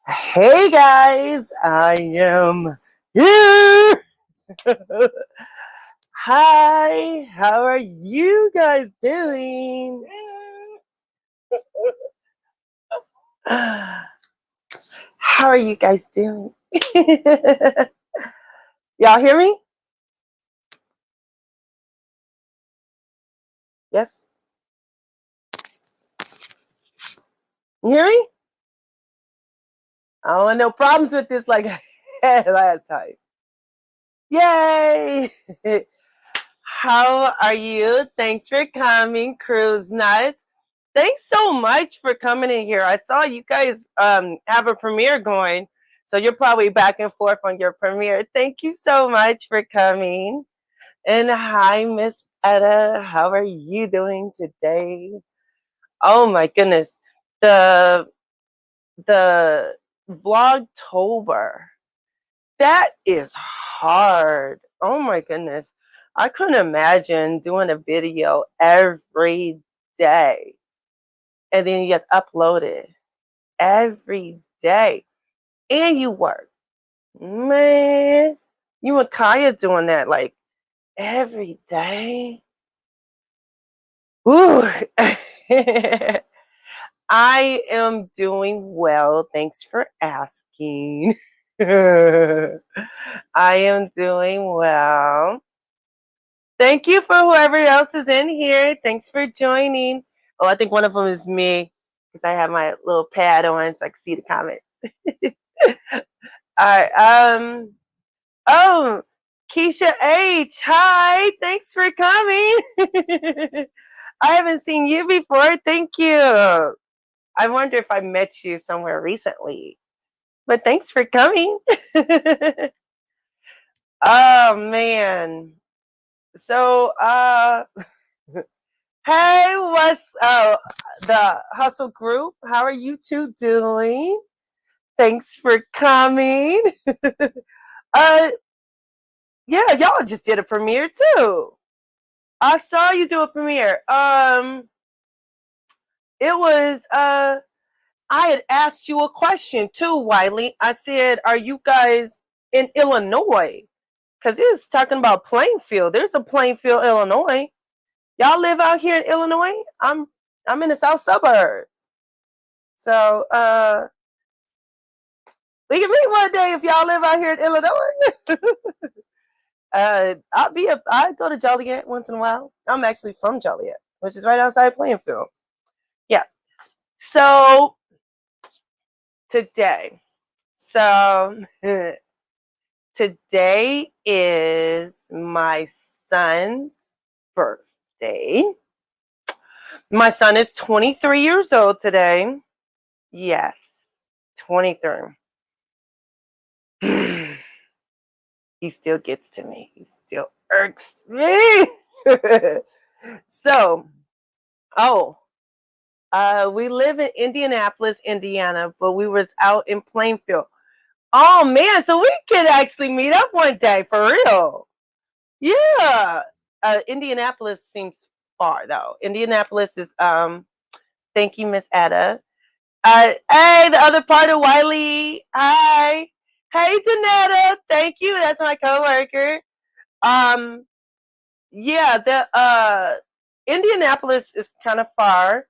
Hey guys, I am here. Hi, how are you guys doing? How are you guys doing? Y'all hear me? Yes? You hear me? I don't want no problems with this like I had last time. Yay! How are you? Thanks for coming, Cruise Nuts. Thanks so much for coming in here. I saw you guys have a premiere going, so you're probably back and forth on your premiere. Thank you so much for coming. And hi, Miss Etta. How are you doing today? Oh my goodness, the the Vlogtober. That is hard. Oh my goodness. I couldn't imagine doing a video every day and then you get uploaded every day and you work. Man, you and Kaya doing that like every day. Ooh. I am doing well. Thanks for asking. I am doing well. Thank you for whoever else is in here. Thanks for joining. Oh, I think one of them is me because I have my little pad on so I can see the comments. All right. Oh, Keisha H. Hi. Thanks for coming. I haven't seen you before. Thank you. I wonder if I met you somewhere recently. But thanks for coming. Oh man. So hey, what's the hustle group? How are you two doing? Thanks for coming. uh yeah, y'all just did a premiere too. I saw you do a premiere. It was I had asked you a question too, Wiley. I said, are you guys in Illinois? Because it was talking about Plainfield. There's a Plainfield, Illinois. Y'all live out here in Illinois? I'm in the south suburbs. So we can meet one day if y'all live out here in Illinois. I go to Joliet once in a while. I'm actually from Joliet, which is right outside Plainfield. Yeah. So today. So today is my son's birthday. My son is 23 years old today. Yes, 23. He still gets to me. He still irks me. So, we live in Indianapolis, Indiana, but we was out in Plainfield. Oh man, so we could actually meet up one day for real. Yeah. Indianapolis seems far though. Indianapolis is thank you, Miss Etta. Hey, the other part of Wiley. Hi. Hey, Danetta. Thank you. That's my coworker. Um, yeah, the Indianapolis is kind of far.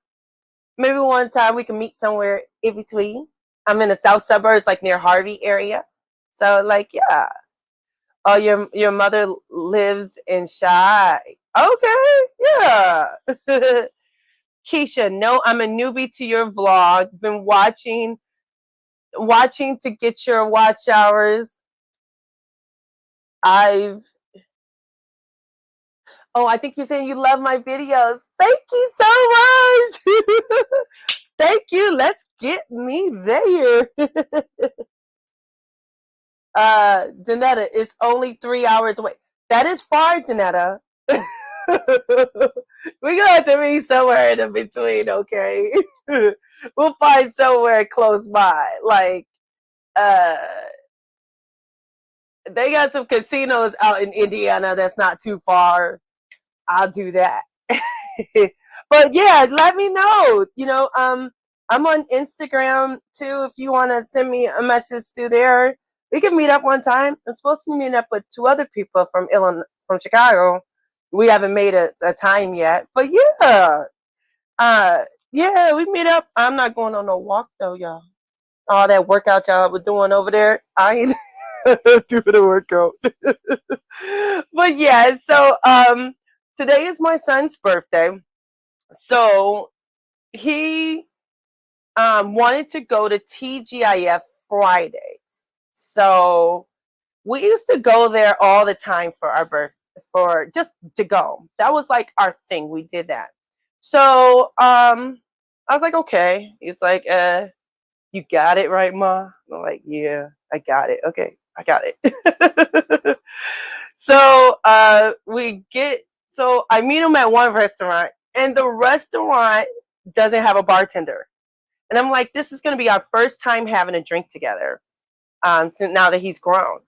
Maybe one time we can meet somewhere in between. I'm in the south suburbs, like near Harvey area. So, like, yeah. Oh, your mother lives in Chi. Okay, yeah. Keisha, no, I'm a newbie to your vlog. Been watching to get your watch hours. I think you're saying you love my videos. Thank you so much. Thank you. Let's get me there. Danetta, it's only 3 hours away. That is far, Danetta. We're gonna have to meet somewhere in between, okay? We'll find somewhere close by. Like, uh, they got some casinos out in Indiana that's not too far. I'll do that. But yeah, let me know. I'm on Instagram too. If you want to send me a message through there, we can meet up one time. I'm supposed to meet up with two other people from Illinois, from Chicago. We haven't made a time yet, but yeah, uh, yeah, we meet up. I'm not going on no walk though, y'all. All that workout y'all was doing over there, I ain't doing a workout. But yeah, so today is my son's birthday. So he wanted to go to TGIF Fridays. So we used to go there all the time for our birthday, for just to go. That was like our thing. We did that. So I was like, okay. He's like, you got it right, Ma? I'm like, yeah, I got it. Okay, I got it. So I meet him at one restaurant, and the restaurant doesn't have a bartender. And I'm like, this is gonna be our first time having a drink together, since now that he's grown.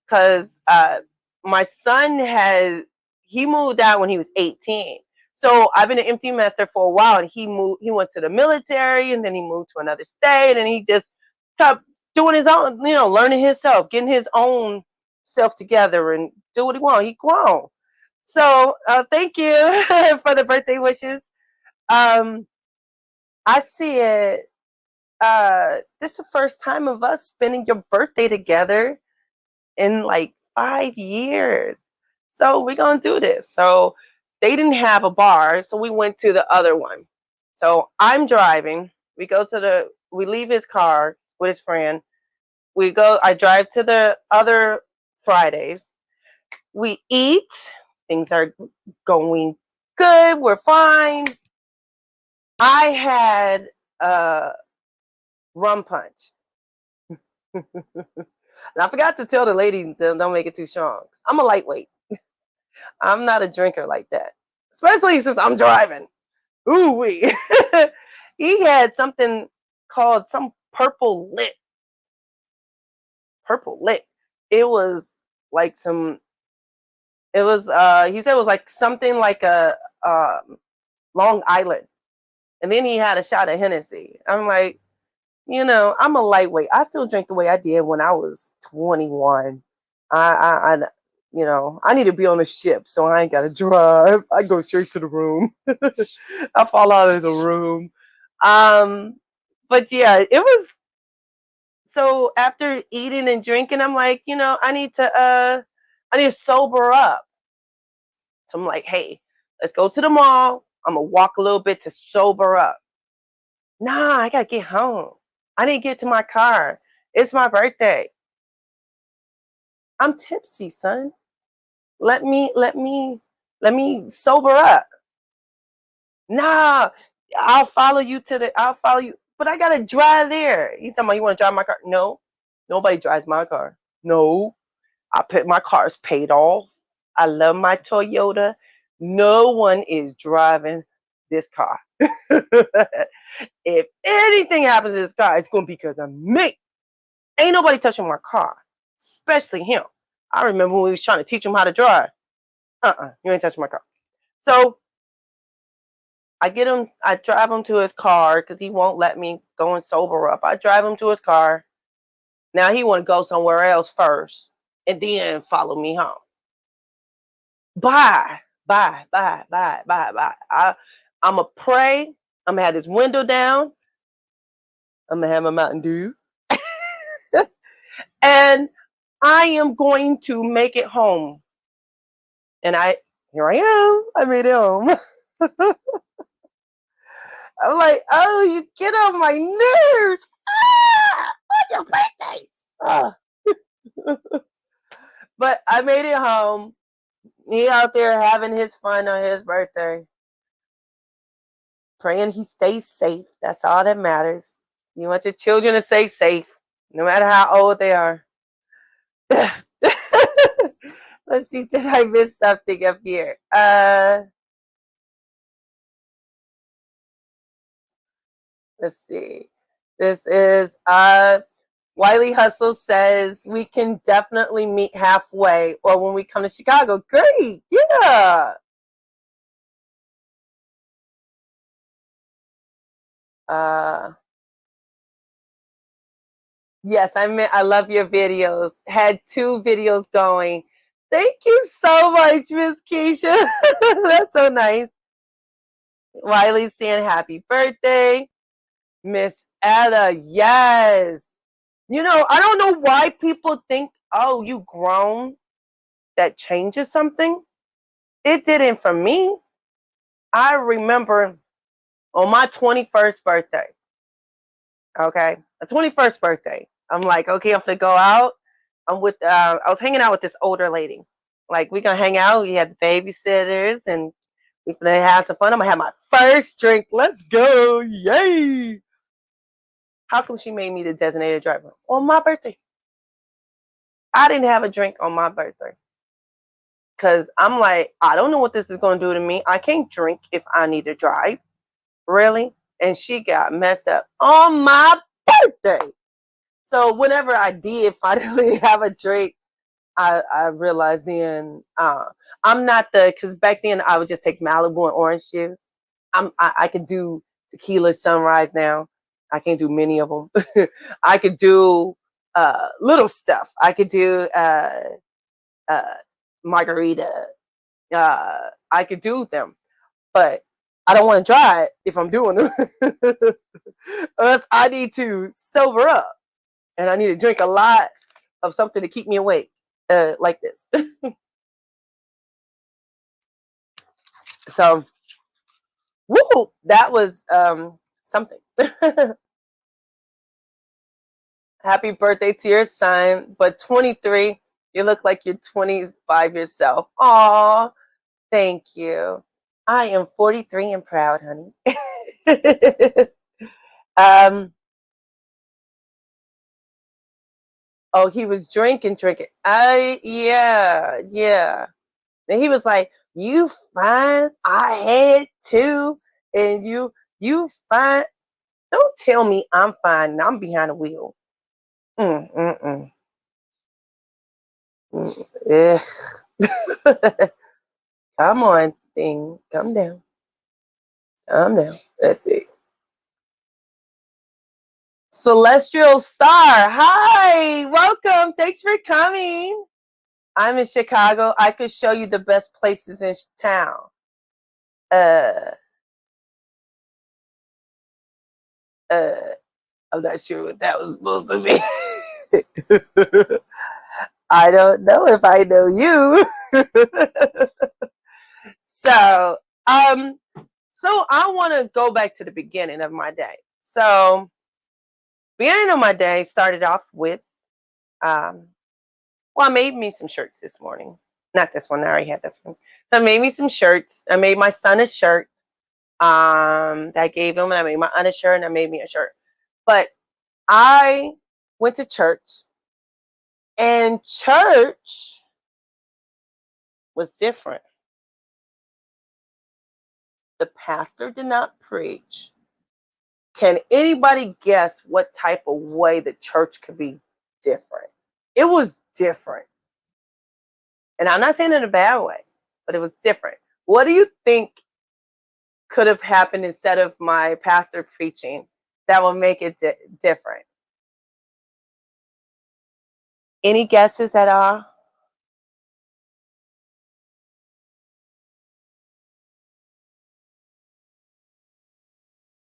Cause my son he moved out when he was 18. So I've been an empty nester for a while, and he went to the military, and then he moved to another state, and he just kept doing his own, learning himself, getting his own self together and do what he want. He grown. So thank you for the birthday wishes. Um, I see it. This is the first time of us spending your birthday together in like 5 years. So we're gonna do this. So they didn't have a bar, so we went to the other one. So I'm driving. We leave his car with his friend. I drive to the other Fridays. We eat. Things are going good. We're fine. I had rum punch. And I forgot to tell the lady to don't make it too strong. I'm a lightweight. I'm not a drinker like that, especially since I'm driving. Ooh wee. He had something called some purple lit. Purple lit. It was like some. It was. He said it was like something like a Long Island, and then he had a shot of Hennessy. I'm like, I'm a lightweight. I still drink the way I did when I was 21. I need to be on a ship, so I ain't gotta drive. I go straight to the room. I fall out of the room. But yeah, it was. So after eating and drinking, I'm like, I need to sober up. So I'm like, hey, let's go to the mall. I'm gonna walk a little bit to sober up. Nah, I gotta get home. I didn't get to my car. It's my birthday. I'm tipsy, son. Let me sober up. Nah, I'll follow you. But I gotta drive there. You talking about you wanna drive my car? No. Nobody drives my car. No. My car's paid off. I love my Toyota. No one is driving this car. If anything happens to this car, it's gonna be because of me. Ain't nobody touching my car, especially him. I remember when we was trying to teach him how to drive. You ain't touching my car. So I drive him to his car because he won't let me go and sober up. I drive him to his car. Now he want to go somewhere else first and then follow me home. Bye, bye, bye, bye, bye, bye. I'm going to pray. I'm going to have this window down. I'm going to have my Mountain Dew. And I am going to make it home. And here I am. I made it home. I'm like, oh, you get on my nerves. What's your birthday? But I made it home. He out there having his fun on his birthday. Praying he stays safe. That's all that matters. You want your children to stay safe, no matter how old they are. Let's see, did I miss something up here? Let's see. This is Wiley Hustle says we can definitely meet halfway or when we come to Chicago. Great. Yeah. Yes, I love your videos. Had 2 videos going. Thank you so much, Miss Keisha. That's so nice. Wiley's saying happy birthday. Miss Ella, yes. I don't know why people think, oh, you grown, that changes something. It didn't for me. I remember on my 21st birthday, okay, a 21st birthday, I'm like, okay, I'm gonna go out. I was hanging out with this older lady. Like, we gonna hang out. We had babysitters and we gonna have some fun. I'm gonna have my first drink. Let's go. Yay. How come she made me the designated driver on my birthday? I didn't have a drink on my birthday because I'm like, I don't know what this is going to do to me. I can't drink if I need to drive. Really? And she got messed up on my birthday. So whenever I did finally have a drink, I realized then I'm not because back then I would just take Malibu and orange juice. I could do tequila sunrise now. I can't do many of them. I could do little stuff. I could do uh, margarita. I could do them, but I don't want to try it if I'm doing them. Or else I need to sober up and I need to drink a lot of something to keep me awake, like this. So, woo, that was something. Happy birthday to your son, but 23, you look like you're 25 yourself. Aw, thank you. I am 43 and proud, honey. um, oh, he was drinking. Yeah. And he was like, "You fine? I had two, and you fine? Don't tell me I'm fine and I'm behind the wheel." Mm, mm, mm. Come on, thing. Come down. Calm down. Let's see. Celestial Star. Hi. Welcome. Thanks for coming. I'm in Chicago. I could show you the best places in town. Uh, uh, I'm not sure what that was supposed to be. I don't know if I know you. so, um, so I want to go back to the beginning of my day. So, beginning of my day started off with, well, I made me some shirts this morning. Not this one. I already had this one. So I made me some shirts. I made my son a shirt. That I gave him, and I made my aunt a shirt, and I made me a shirt. But I went to church, and church was different. The pastor did not preach. Can anybody guess what type of way the church could be different? It was different. And I'm not saying it in a bad way, but it was different. What do you think could have happened instead of my pastor preaching that will make it different? Any guesses at all?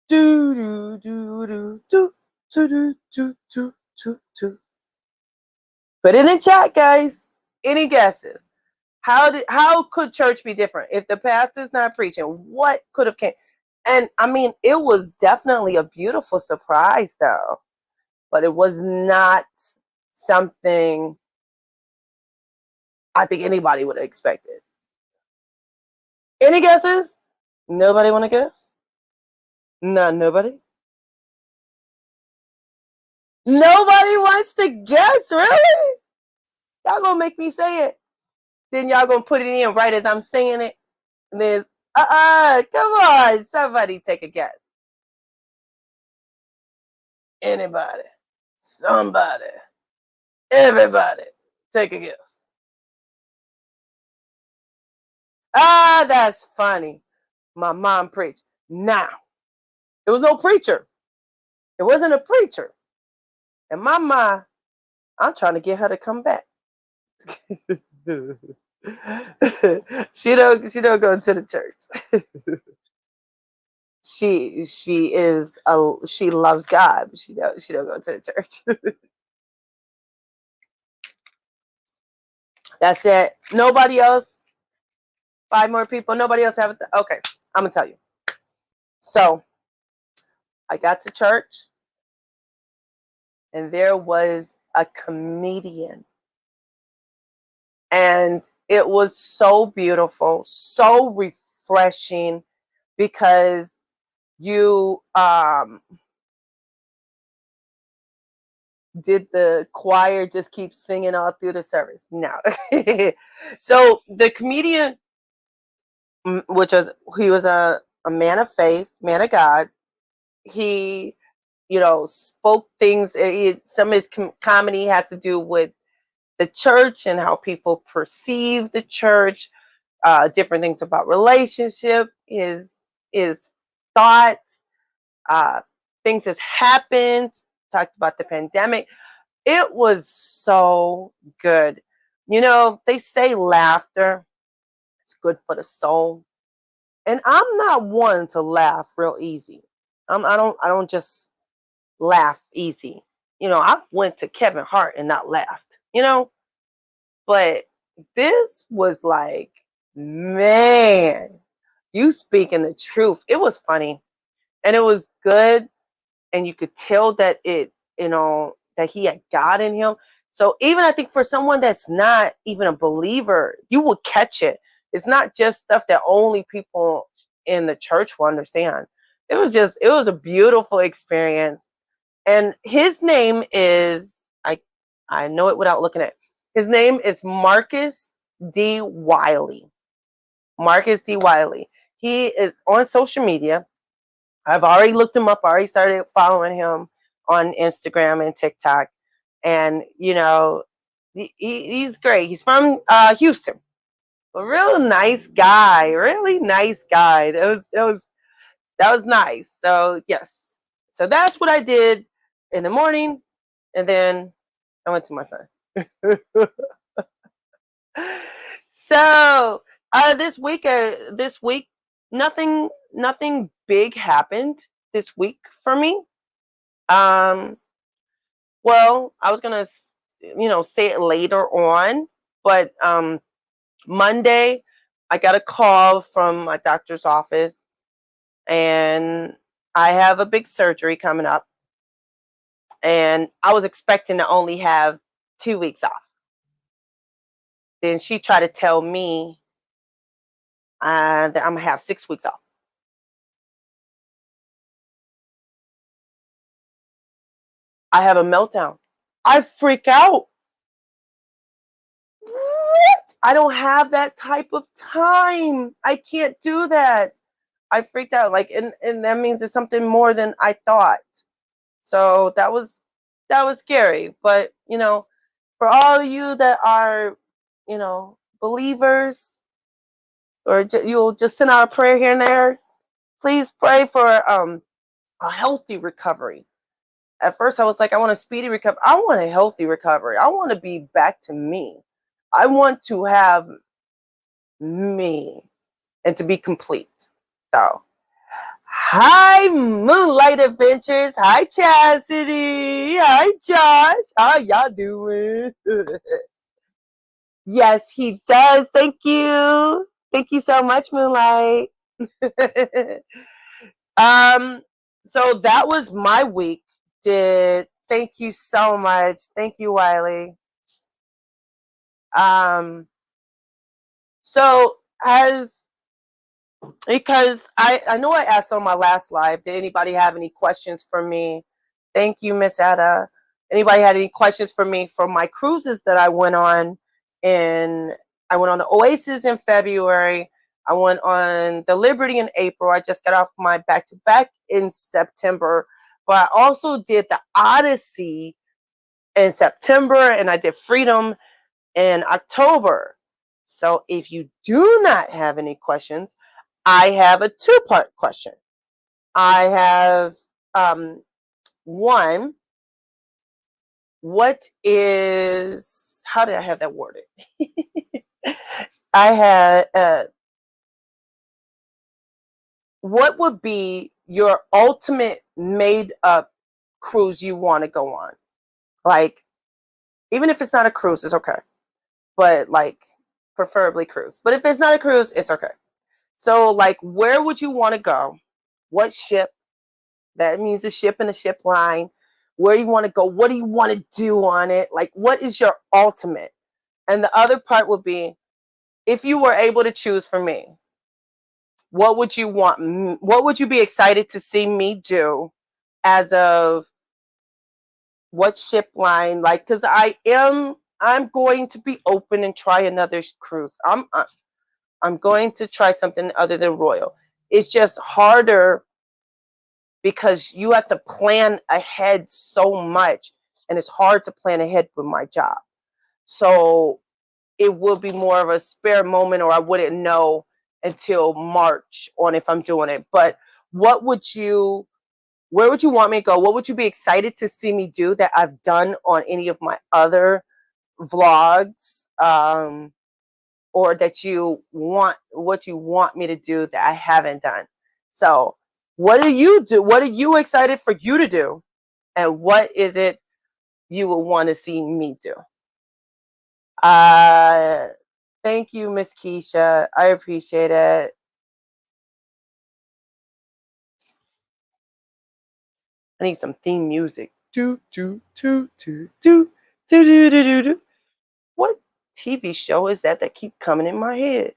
Do do do do do do do do do do do. Put it in chat, guys. Any guesses? How could church be different if the pastor's not preaching? What could have came? And I mean, it was definitely a beautiful surprise, though, but it was not something I think anybody would have expected. Any guesses? Nobody want to guess? No, nobody. Nobody wants to guess, really? Y'all gonna make me say it? Then y'all gonna put it in right as I'm saying it? And there's come on, somebody take a guess. Anybody, somebody, everybody, take a guess. That's funny. My mom preached. Now, there was no preacher. It wasn't a preacher. And Mama, I'm trying to get her to come back. She don't go to the church. She loves God, but she don't go to the church. That's it. Nobody else. Five more people. Nobody else have it. Okay, I'm gonna tell you. So I got to church, and there was a comedian, and it was so beautiful, so refreshing, because you did the choir just keep singing all through the service? No. So the comedian, which was he was a man of faith, man of God. He, spoke things. Some of his comedy has to do with the church and how people perceive the church, different things about relationship, his thoughts, uh, things that's happened. Talked about the pandemic. It was so good. They say laughter is good for the soul, and I'm not one to laugh real easy. I don't just laugh easy. I've went to Kevin Hart and not laughed. But this was like, man, you speaking the truth. It was funny and it was good, and you could tell that that he had God in him. So even I think for someone that's not even a believer, you will catch it. It's not just stuff that only people in the church will understand. It was a beautiful experience. And his name is, I know it without looking at it. His name is Marcus D. Wiley. Marcus D. Wiley. He is on social media. I've already looked him up. I already started following him on Instagram and TikTok. And, he's great. He's from Houston. A real nice guy. Really nice guy. That was nice. So, yes. So that's what I did in the morning. And then I went to my son. So this week, nothing big happened this week for me. Um, well, I was gonna, say it later on, but Monday, I got a call from my doctor's office, and I have a big surgery coming up, and I was expecting to only have 2 weeks off. Then she tried to tell me that I'm gonna have 6 weeks off. I have a meltdown. I freak out. What? I don't have that type of time. I can't do that. I freaked out. Like, and that means it's something more than I thought. So that was scary. But for all of you that are, believers, or you'll just send out a prayer here and there, please pray for a healthy recovery. At first I was like, I want a speedy recovery. I want a healthy recovery. I want to be back to me. I want to have me and to be complete. So, hi, Moonlight Adventures. Hi, Chastity. Hi, Josh. How y'all doing? Yes, he does. Thank you. Thank you so much, Moonlight. um, so that was my week. Thank you so much. Thank you, Wiley. Um, so as because I know I asked on my last live, did anybody have any questions for me? Thank you, Miss Etta. Anybody had any questions for me for my cruises that I went on? I went on the Oasis in February. I went on the Liberty in April. I just got off my back-to-back in September. But I also did the Odyssey in September, and I did Freedom in October. So if you do not have any questions, I have a two-part question. I have one. what is, how did I have that worded? I had, what would be your ultimate made up cruise you want to go on? Like, even if it's not a cruise, it's okay. But like, preferably cruise. But if it's not a cruise, it's okay. So, like, where would you want to go? What ship? That means the ship and the ship line. Where you want to go? What do you want to do on it? Like, what is your ultimate? And the other part would be, if you were able to choose for me, what would you want? What would you be excited to see me do as of what ship line? Like, because I'm going to be open and try another cruise. I'm going to try something other than Royal. It's just harder because you have to plan ahead so much, and it's hard to plan ahead with my job. So it will be more of a spare moment, or I wouldn't know until March on if I'm doing it. But what would you, where would you want me to go? What would you be excited to see me do that I've done on any of my other vlogs? Or that you want, what you want me to do that I haven't done. So what do you do? What are you excited for you to do? And what is it you would want to see me do? Uh, Thank you, Miss Keisha. I appreciate it. I need some theme music. Do do do do do do do do do do. What TV show is that keep coming in my head?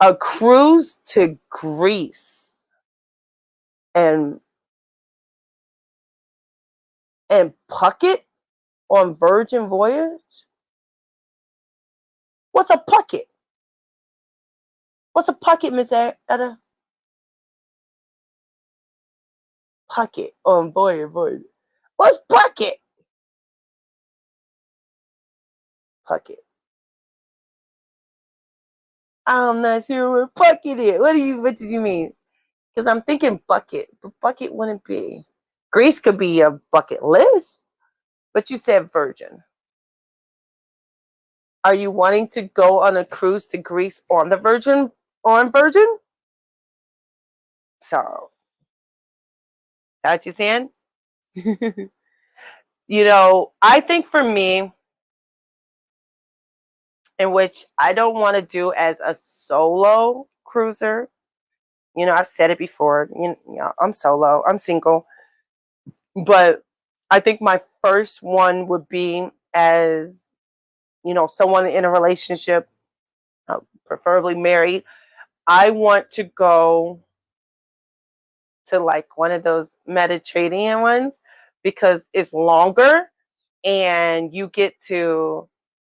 A cruise to Greece and Phuket on Virgin Voyage. What's a Phuket? What's a Phuket, Miss Etta? Phuket on Voyage. What's Phuket? Phuket. I'm not sure where Phuket is. What did you mean? Because I'm thinking bucket, but bucket wouldn't be. Greece could be a bucket list, but you said Virgin. Are you wanting to go on a cruise to Greece on the Virgin? On Virgin? So, that what you saying? I think for me, in which I don't want to do as a solo cruiser. I've said it before. I'm solo. I'm single. But I think my first one would be as, someone in a relationship, preferably married. I want to go to like one of those Mediterranean ones because it's longer and you get to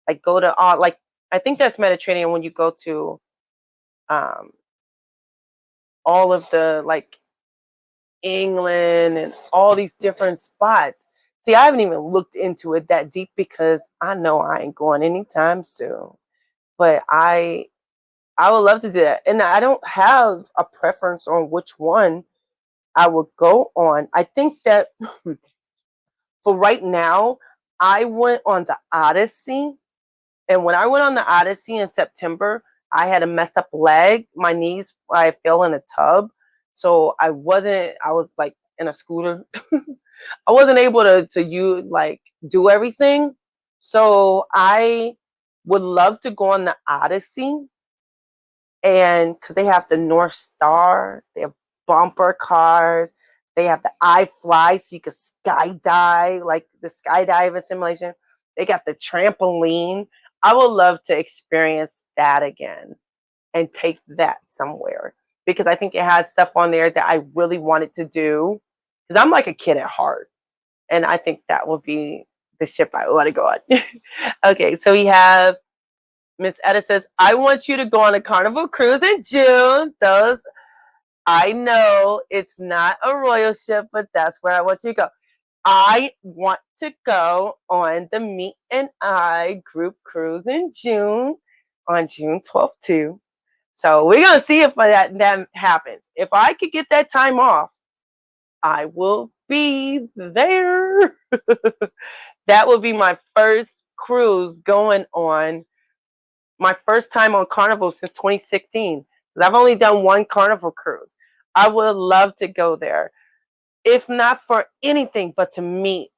like go to all, like, I think that's Mediterranean when you go to um all of the like England and all these different spots. See, I haven't even looked into it that deep because I know I ain't going anytime soon. But I would love to do that. And I don't have a preference on which one I would go on. I think that for right now, I went on the Odyssey. And when I went on the Odyssey in September, I had a messed up leg. My knees, I fell in a tub. So I was like in a scooter. I wasn't able to do everything. So I would love to go on the Odyssey, and because they have the North Star, they have bumper cars, they have the iFly, so you can skydive, like the skydiving simulation. They got the trampoline. I would love to experience that again and take that somewhere because I think it has stuff on there that I really wanted to do because I'm like a kid at heart, and I think that would be the ship I want to go on. Okay, so we have Miss Etta says, I want you to go on a Carnival cruise in June. I know it's not a royal ship, but that's where I want you to go. I want to go on the Meet and I group cruise in June, on June 12th too. So we're gonna see if that happens. If I could get that time off, I will be there. That will be my first cruise going on. My first time on Carnival since 2016. Because I've only done one Carnival cruise. I would love to go there, if not for anything but to meet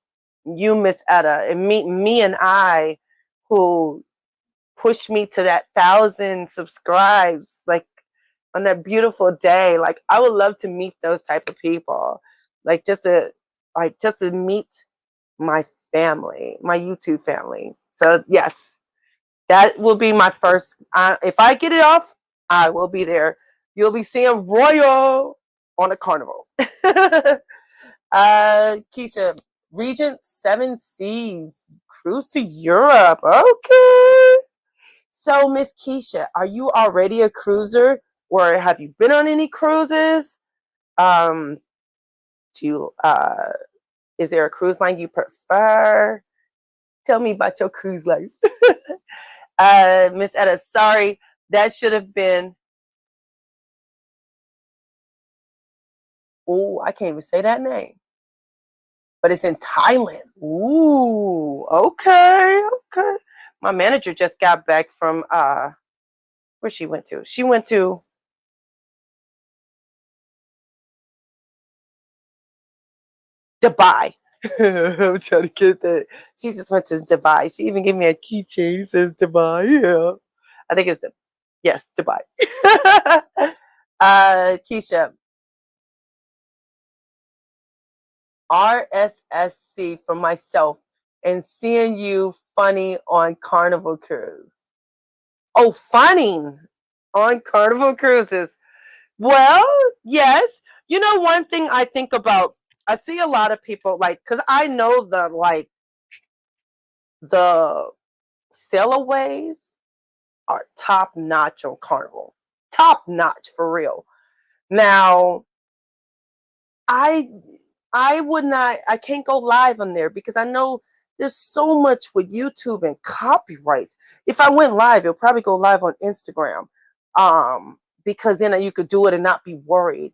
you, Miss Etta, and meet me and I, who pushed me to that 1,000 subscribes, like on that beautiful day. Like I would love to meet those type of people, like just to meet my family, my YouTube family. So yes, that will be my first. If I get it off, I will be there. You'll be seeing Royal on a Carnival. Keisha, Regent Seven Seas cruise to Europe. Okay. So, Miss Keisha, are you already a cruiser, or have you been on any cruises? Um, do you, is there a cruise line you prefer? Tell me about your cruise life. Miss Etta, sorry, that should have been. Oh, I can't even say that name. But it's in Thailand. Ooh, okay, okay. My manager just got back from where she went to. She went to Dubai. I'm trying to get that. She just went to Dubai. She even gave me a keychain. It says Dubai. Yeah. I think it's yes, Dubai. Keisha, RSSC for myself and seeing you funny on Carnival Cruise. Oh, funny on Carnival Cruises. Well, yes. You know, one thing I think about, I see a lot of people like, because I know the sailaways are top notch on Carnival. Top notch for real. Now, I I would not, I can't go live on there because I know there's so much with YouTube and copyrights. If I went live, it'll probably go live on Instagram. Because then you could do it and not be worried.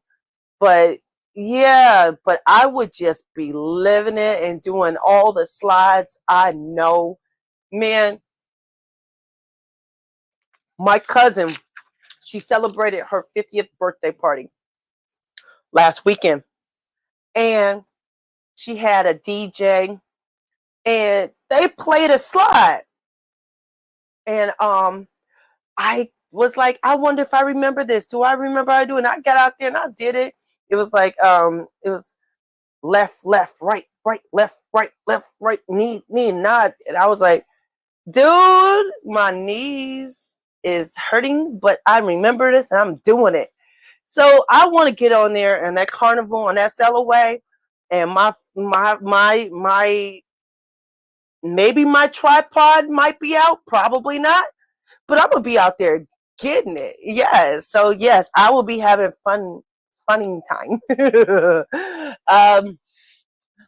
But yeah, but I would just be living it and doing all the slides. I know, man, my cousin, she celebrated her 50th birthday party last weekend. And she had a DJ and they played a slide. And I was like, I wonder if I remember this. Do I remember I do? And I got out there and I did it. It was like it was left, left, right, right, left, right, knee, nod. And I was like, dude, my knees is hurting, but I remember this and I'm doing it. So I want to get on there and that carnival and that sail away, and my maybe my tripod might be out, probably not, but I'm gonna be out there getting it. Yes, so yes, I will be having funning time.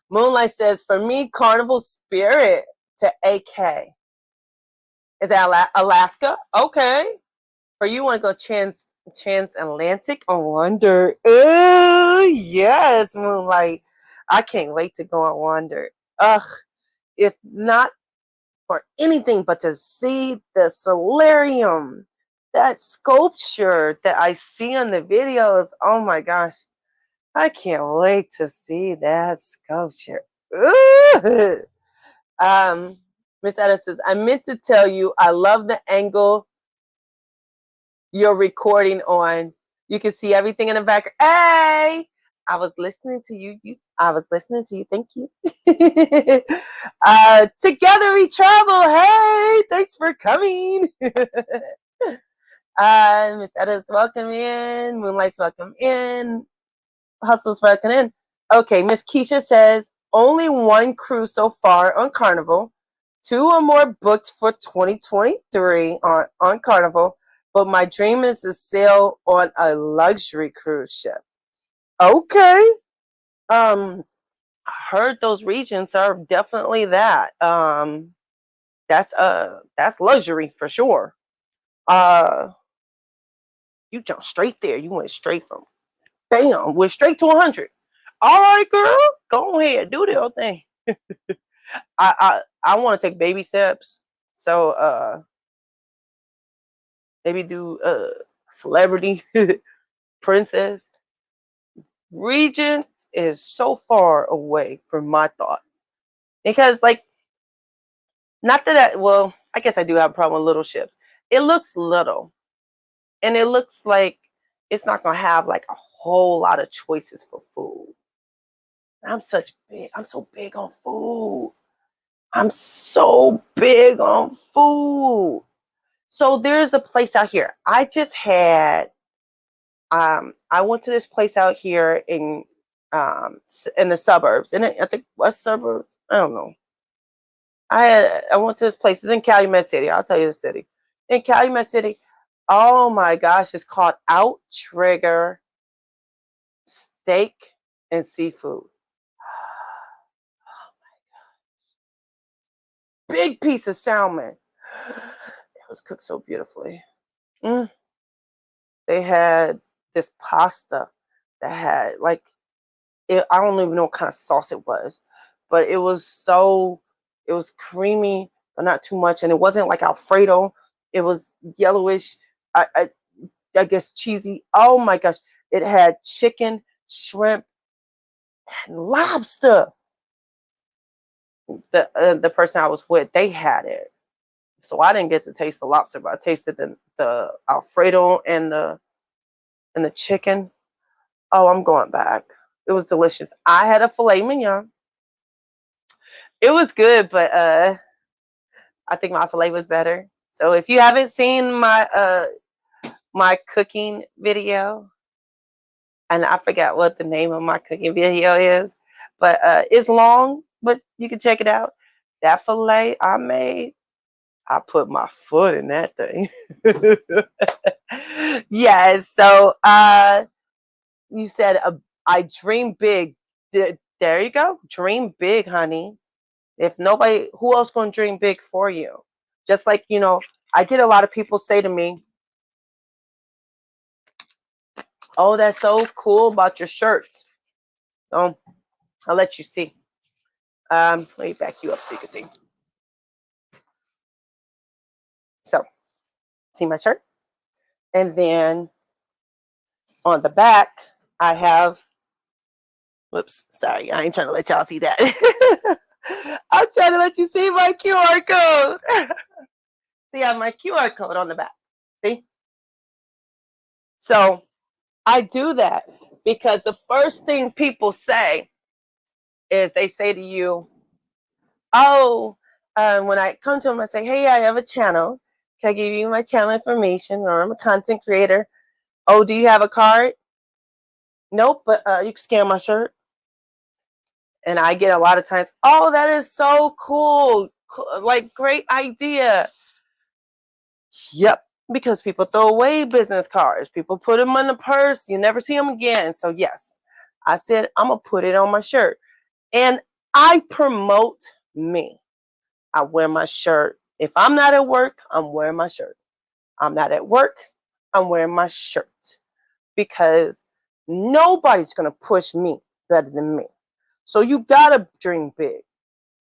Moonlight says for me, Carnival Spirit to AK. Is that Alaska? Okay. For you, want to go transatlantic on Wonder? Oh yes, Moonlight. I can't wait to go on Wonder. Ugh, if not for anything but to see the solarium, that sculpture that I see on the videos. Oh my gosh, I can't wait to see that sculpture. Ooh. Miss Etta says, I meant to tell you, I love the angle you're recording on. You can see everything in the back. Hey, I was listening to you. I was listening to you. Thank you. Together we travel. Hey, thanks for coming. Miss Etta's welcome in. Moonlight's welcome in. Hustle's welcome in. Okay, Miss Keisha says only one cruise so far on Carnival. 2 or more booked for 2023 on Carnival. But my dream is to sail on a luxury cruise ship. Okay. I heard those regions are definitely that. That's luxury for sure. Uh You jumped straight there. You went straight from bam, went straight to 100. All right, girl, go ahead, do the whole thing. I want to take baby steps. So maybe do celebrity princess. Regent is so far away from my thoughts because like not that well, I guess I do have a problem with little ships. It looks little and it looks like it's not gonna have like a whole lot of choices for food. I'm so big on food. I'm so big on food. So there's a place out here. I just had I went to this place out here in the suburbs. I think what suburbs? I don't know. I went to this place. It's in Calumet City. I'll tell you the city. In Calumet City. Oh my gosh, it's called Outrigger Steak and Seafood. Big piece of salmon. It was cooked so beautifully. Mm. They had this pasta that had like I don't even know what kind of sauce it was, but it was creamy, but not too much, and it wasn't like Alfredo. It was yellowish, I, I, I guess cheesy. Oh my gosh! It had chicken, shrimp, and lobster. The person I was with, they had it, so I didn't get to taste the lobster, but I tasted the Alfredo and the chicken. Oh, I'm going back. It was delicious. I had a filet mignon. It was good, but I think my filet was better. So if you haven't seen my cooking video, and I forgot what the name of my cooking video is, but it's long, but you can check it out. That filet I made, I put my foot in that thing. Yeah, so you said I dream big. There you go. Dream big, honey. If nobody, who else gonna dream big for you? Just like, I get a lot of people say to me, "Oh, that's so cool about your shirts." Oh, I'll let you see. Let me back you up so you can see. So, see my shirt, and then on the back, I have. Whoops, sorry, I ain't trying to let y'all see that. I'm trying to let you see my QR code. See, I have my QR code on the back. See? So I do that because the first thing people say is they say to you, "Oh, when I come to them, I say, hey, I have a channel. Can I give you my channel information? Or I'm a content creator. Oh, do you have a card? Nope, but you can scan my shirt." And I get a lot of times, "Oh, that is so cool. Like, great idea." Yep, because people throw away business cards. People put them in the purse. You never see them again. So, yes, I said, I'm going to put it on my shirt. And I promote me. I wear my shirt. If I'm not at work, I'm wearing my shirt. I'm not at work, I'm wearing my shirt. Because nobody's going to push me better than me. So you got to dream big.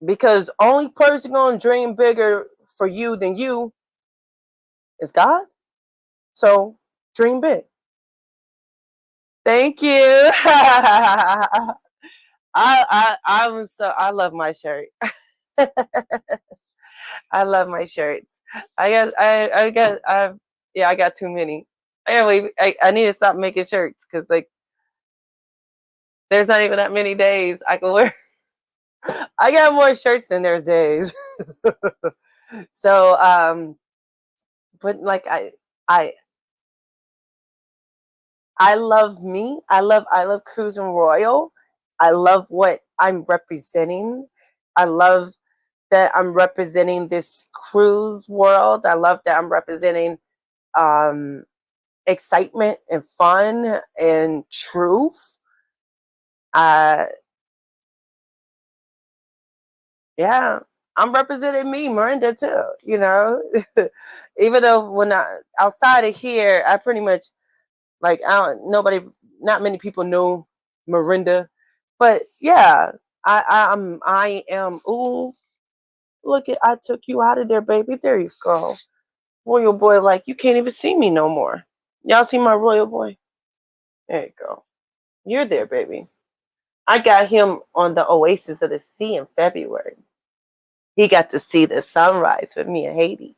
Because only person going to dream bigger for you than you is God. So dream big. Thank you. I love my shirt. I love my shirts. I got too many. Anyway, I need to stop making shirts because like there's not even that many days I can wear. I got more shirts than there's days. So but like I I love me. I love Cruising Royal. I love what I'm representing. I love that I'm representing this cruise world. I love that I'm representing um, excitement and fun and truth. Uh, yeah, I'm representing me, Miranda, too. Even though when I outside of here, I pretty much Like not many people know Miranda, but yeah, I am. Ooh, look at, I took you out of there, baby. There you go. Royal boy, like you can't even see me no more. Y'all see my royal boy? There you go. You're there, baby. I got him on the Oasis of the Sea in February. He got to see the sunrise with me in Haiti.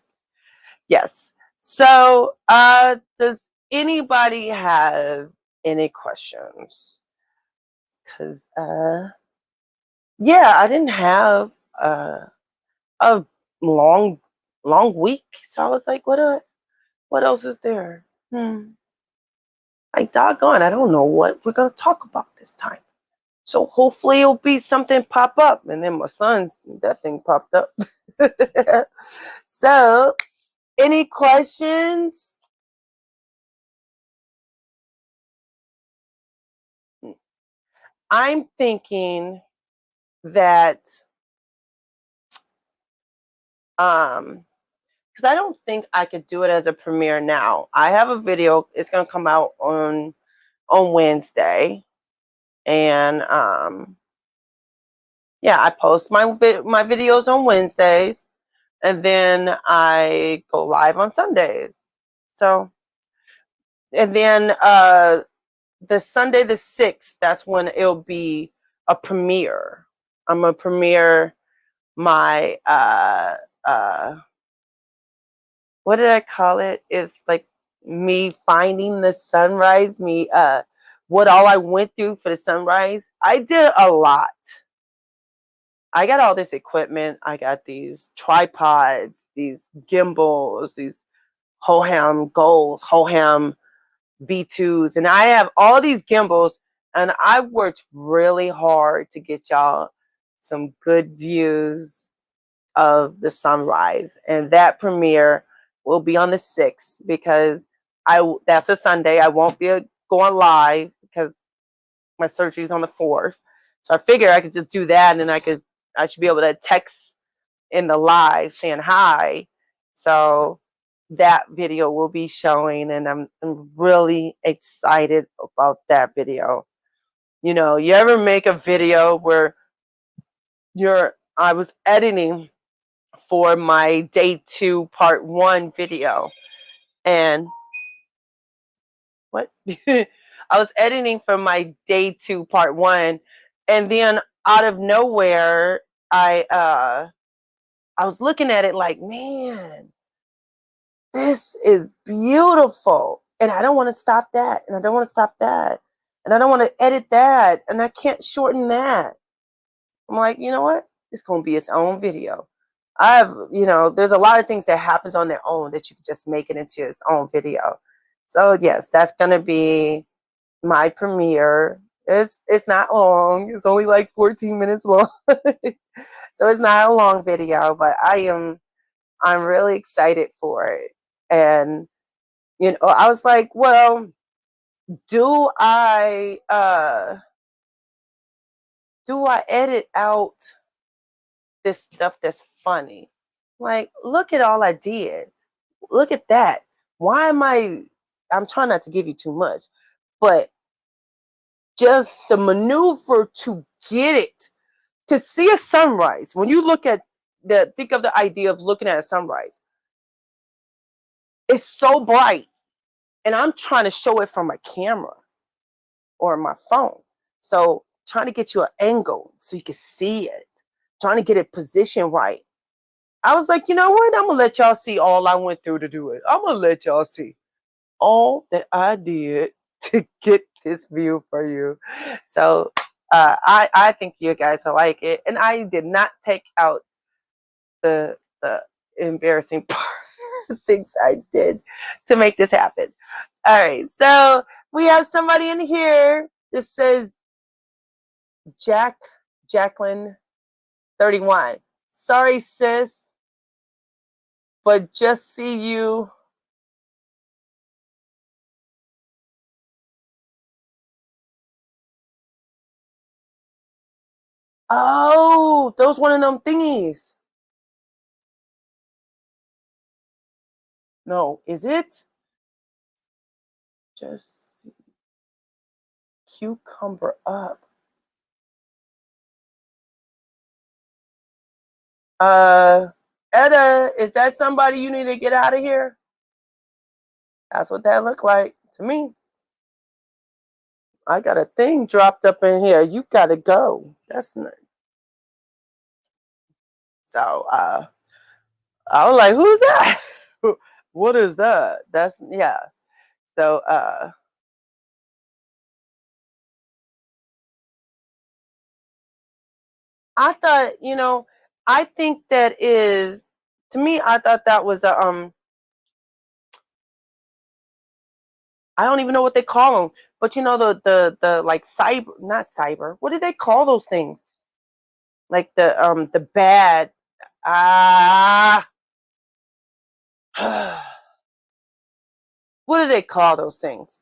Yes. So, does anybody have any questions? Because, yeah, I didn't have a long, long week, so I was like, what else is there? Like, doggone, I don't know what we're gonna talk about this time. So hopefully it'll be something pop up, and then my son's that thing popped up. So, any questions? I'm thinking that because I don't think I could do it as a premiere now. I have a video, it's gonna come out on Wednesday. And yeah, I post my videos on Wednesdays, and then I go live on Sundays. So, and then the Sunday the 6th, that's when it'll be a premiere. I'm gonna premiere my what did I call it? It's like me finding the sunrise, me what all I went through for the sunrise. I did a lot. I got all this equipment. I got these tripods, these gimbals, these Hoham Golds, Hoham V2s, and I have all these gimbals, and I worked really hard to get y'all some good views of the sunrise. And that premiere will be on the 6th because that's a Sunday. I won't be going live because my surgery is on the 4th. So I figure I could just do that, and then I should be able to text in the live saying hi. So that video will be showing, and I'm really excited about that video. You know, you ever make a video where I was editing for my day 2 part 1 video, and what I was editing for my day 2 part 1, and then out of nowhere I was looking at it like, man, this is beautiful. And I don't want to stop that. And I don't want to stop that. And I don't want to edit that. And I can't shorten that. I'm like, you know what? It's going to be its own video. There's a lot of things that happens on their own that you can just make it into its own video. So yes, that's going to be my premiere. It's not long. It's only like 14 minutes long. So it's not a long video, but I'm really excited for it. And I was like, well, do I edit out this stuff that's funny? Like, look at all I did. Look at that. Why am I'm trying not to give you too much, but just the maneuver to get it, to see a sunrise. When you think of the idea of looking at a sunrise, it's so bright, and I'm trying to show it from my camera or my phone. So trying to get you an angle so you can see it, trying to get it positioned right. I was like, you know what? I'm gonna let y'all see all I went through to do it. I'm gonna let y'all see all that I did to get this view for you. So I think you guys will like it, and I did not take out the embarrassing part things I did to make this happen. All right, so we have somebody in here. This says Jacqueline 31. Sorry, sis, but just see you. Oh, those one of them thingies. No, is it? just see. Cucumber up. Etta, is that somebody you need to get out of here? That's what that looked like to me. I got a thing dropped up in here. You gotta go. That's not. So I was like, who's that? What is that? That's yeah. So I thought, I think that is, to me, I thought that was a I don't even know what they call them, but the like cyber, not cyber. What do they call those things? Like the bad ah what do they call those things?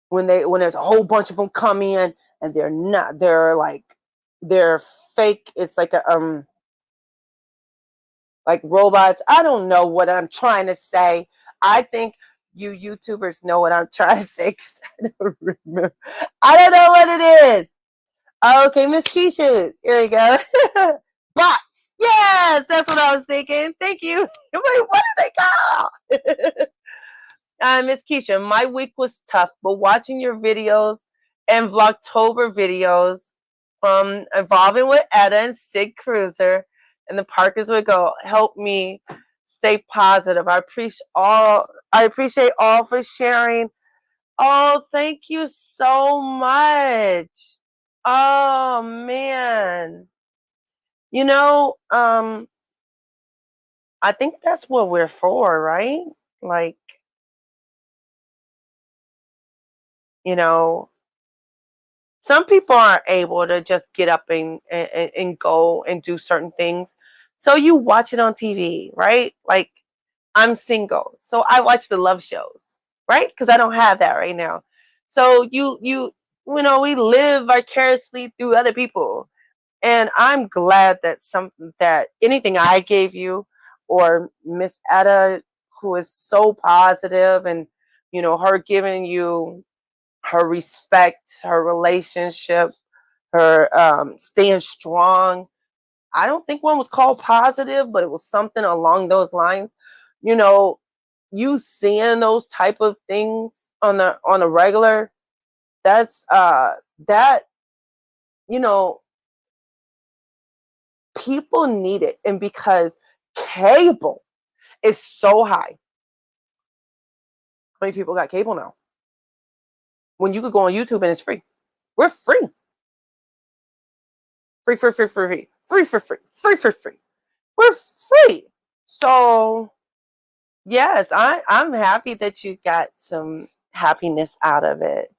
When there's a whole bunch of them come in and they're fake. It's like a like robots. I don't know what I'm trying to say. I think you YouTubers know what I'm trying to say because I don't remember. I don't know what it is. Okay, Miss Keisha. Here we go. Bots. Yes, that's what I was thinking. Thank you. Wait, what do they call? Miss Keisha, my week was tough, but watching your videos and Vlogtober videos from Evolving with Etta and Sig Cruiser and the Parkers would go help me stay positive. I appreciate all for sharing. Oh, thank you so much. Oh man. You know, I think that's what we're for, right? Like, you know, some people aren't able to just get up and go and do certain things. So you watch it on TV, right? Like I'm single, so I watch the love shows, right? Because I don't have that right now. So we live vicariously through other people, and I'm glad that anything I gave you or Miss Etta, who is so positive, and her giving you her respect, her relationship, her staying strong. I don't think one was called positive, but it was something along those lines. You know, you seeing those type of things on a regular, that's that you know people need it, and because cable is so high, how many people got cable now? When you could go on YouTube and it's free. We're free, free, free, free, free, free, free, free, free, free, free. We're free. So yes, I'm happy that you got some happiness out of it.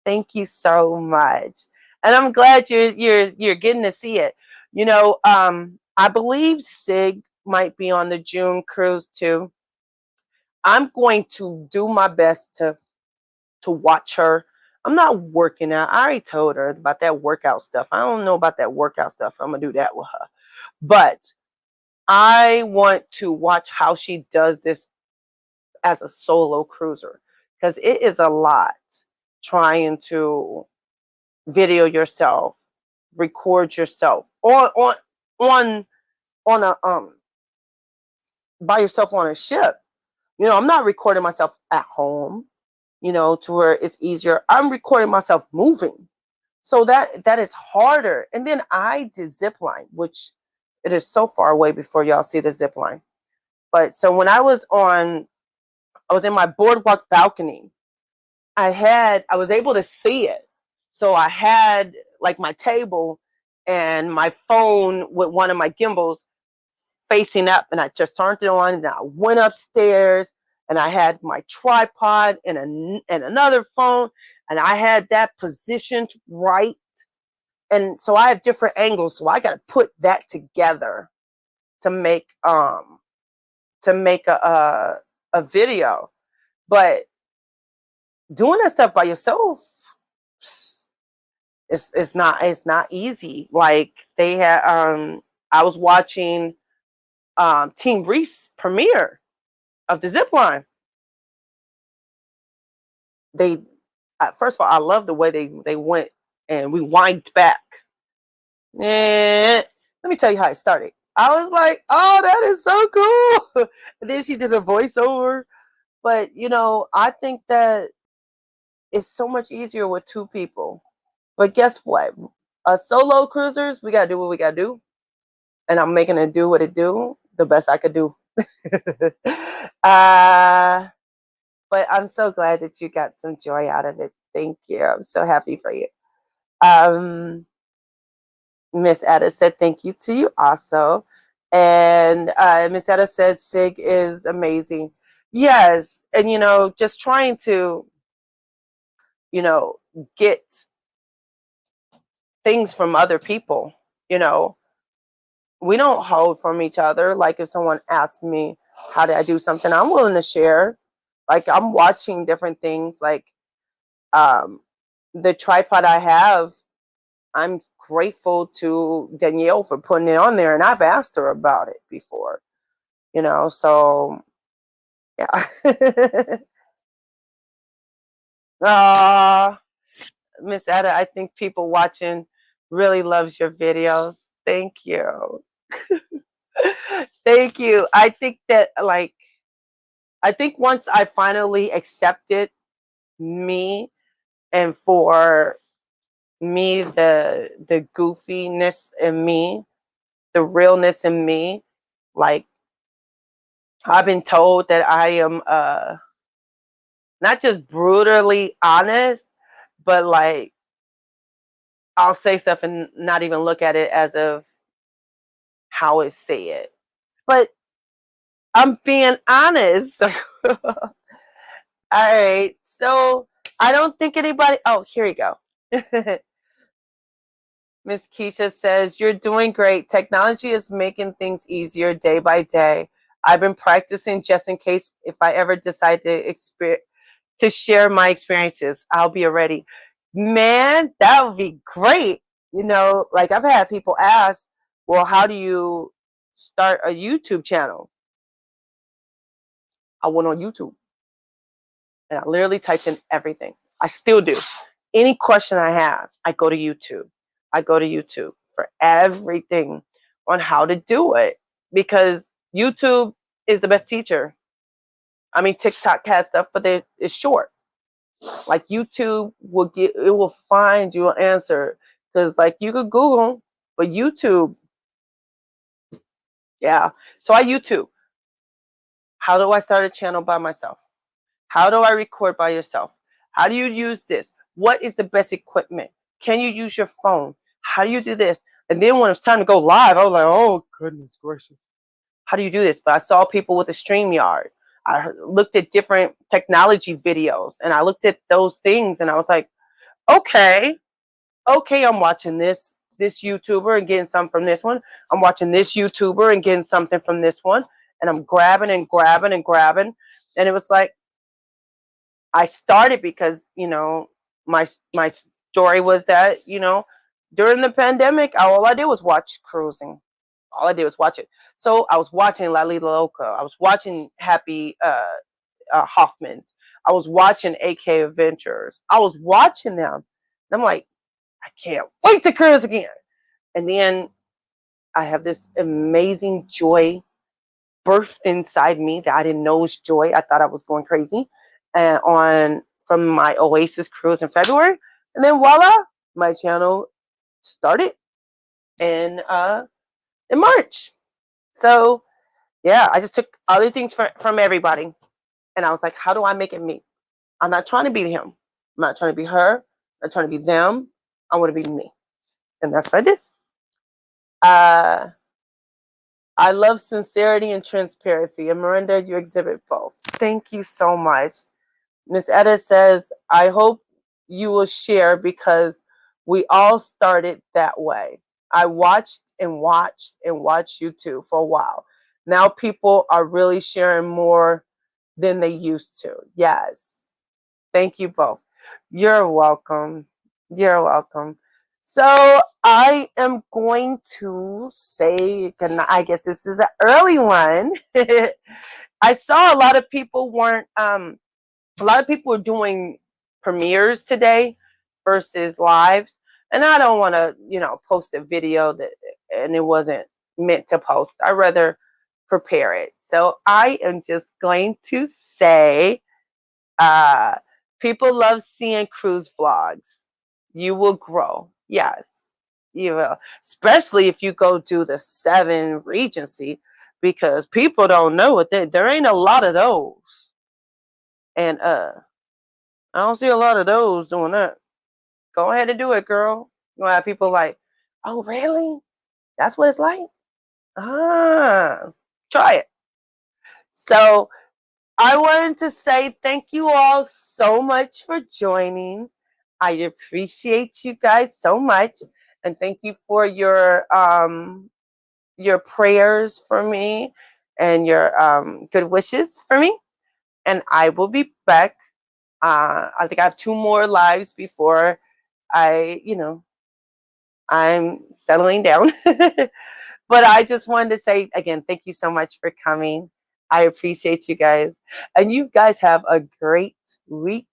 Thank you so much, and I'm glad you're getting to see it. I believe Sig might be on the June cruise too. I'm going to do my best to watch her. I'm not working out. I already told her about that workout stuff. I don't know about that workout stuff. I'm gonna do that with her, but I want to watch how she does this as a solo cruiser because it is a lot trying to video yourself, record yourself on on a by yourself on a ship. I'm not recording myself at home, to where it's easier. I'm recording myself moving. So that is harder. And then I did zip line, which it is so far away before y'all see the zip line. But so when I was in my boardwalk balcony, I was able to see it. So I had like my table and my phone with one of my gimbals facing up, and I just turned it on and I went upstairs and I had my tripod and another phone, and I had that positioned right. And so I have different angles, so I got to put that together to make a video. But doing that stuff by yourself, it's not easy. Like they had I was watching Team Reese premiere of the zip line. they first of all, I love the way they went and we wind back. And let me tell you how it started. I was like, oh, that is so cool. And then she did a voiceover. But I think that it's so much easier with two people. But guess what? Solo cruisers, we gotta do what we gotta do. And I'm making it do what it do the best I could do. uh but I'm so glad that you got some joy out of it. Thank you. I'm so happy for you. Um Miss Etta said thank you to you also. And Miss Etta says Sig is amazing. Yes. And just trying to, you know, get things from other people, you know. We don't hold from each other. Like if someone asks me how did I do something, I'm willing to share. Like I'm watching different things like um the tripod I have. I'm grateful to Danielle for putting it on there, and I've asked her about it before, so yeah. Ah, Miss Etta, I think people watching really loves your videos. Thank you. Thank you. I think once I finally accepted me, and for me the goofiness in me, the realness in me, like I've been told that I am not just brutally honest, but like I'll say stuff and not even look at it as of how it's said. But I'm being honest. All right. So I don't think anybody. Oh, here you go. Miss Keisha says, you're doing great. Technology is making things easier day by day. I've been practicing just in case if I ever decide to share my experiences, I'll be ready. Man, that would be great. Like I've had people ask, well, how do you start a YouTube channel? I went on YouTube and I literally typed in everything. I still do. Any question I have, I go to YouTube. I go to YouTube for everything on how to do it because YouTube is the best teacher. I mean, TikTok has stuff, but it's short. Like YouTube will find you an answer because like you could Google, but YouTube, yeah. So I YouTube. How do I start a channel by myself? How do I record by yourself? How do you use this? What is the best equipment? Can you use your phone? How do you do this? And then when it's time to go live, I was like, oh, goodness gracious. How do you do this? But I saw people with a StreamYard. I looked at different technology videos and I looked at those things and I was like, okay, I'm watching this YouTuber and getting something from this one. I'm watching this YouTuber and getting something from this one. And I'm grabbing and grabbing and grabbing. And it was like, I started because my story was that during the pandemic all I did was watch cruising. All I did was watch it. So I was watching La Lila Loca. I was watching Happy Hoffman's. I was watching AK Adventures. I was watching them. And I'm like, I can't wait to cruise again. And then I have this amazing joy birthed inside me that I didn't know was joy. I thought I was going crazy. And from my Oasis cruise in February, and then voila, my channel started in March. So yeah, I just took other things from everybody, and I was like, how do I make it me? I'm not trying to be him. I'm not trying to be her. I'm not trying to be them. I want to be me, and that's what I did. I love sincerity and transparency. And Miranda, you exhibit both. Thank you so much. Miss Etta says, I hope you will share because we all started that way. I watched and watched and watched YouTube for a while. Now people are really sharing more than they used to. Yes. Thank you both. You're welcome. You're welcome. So I am going to say, I guess this is an early one. I saw a lot of people were doing premieres today versus lives. And I don't want to, post a video that and it wasn't meant to post. I rather prepare it. So I am just going to say, uh, people love seeing cruise vlogs. You will grow. Yes, you will. Especially if you go to the 7 Regency, because people don't know it. There ain't a lot of those. And I don't see a lot of those doing that. Go ahead and do it, girl. You gonna have people like, oh, really? That's what it's like? Ah, try it. So I wanted to say thank you all so much for joining. I appreciate you guys so much. And thank you for your prayers for me and your good wishes for me. And I will be back. I think I have 2 more lives before I'm settling down. But I just wanted to say again, thank you so much for coming. I appreciate you guys. And you guys have a great week.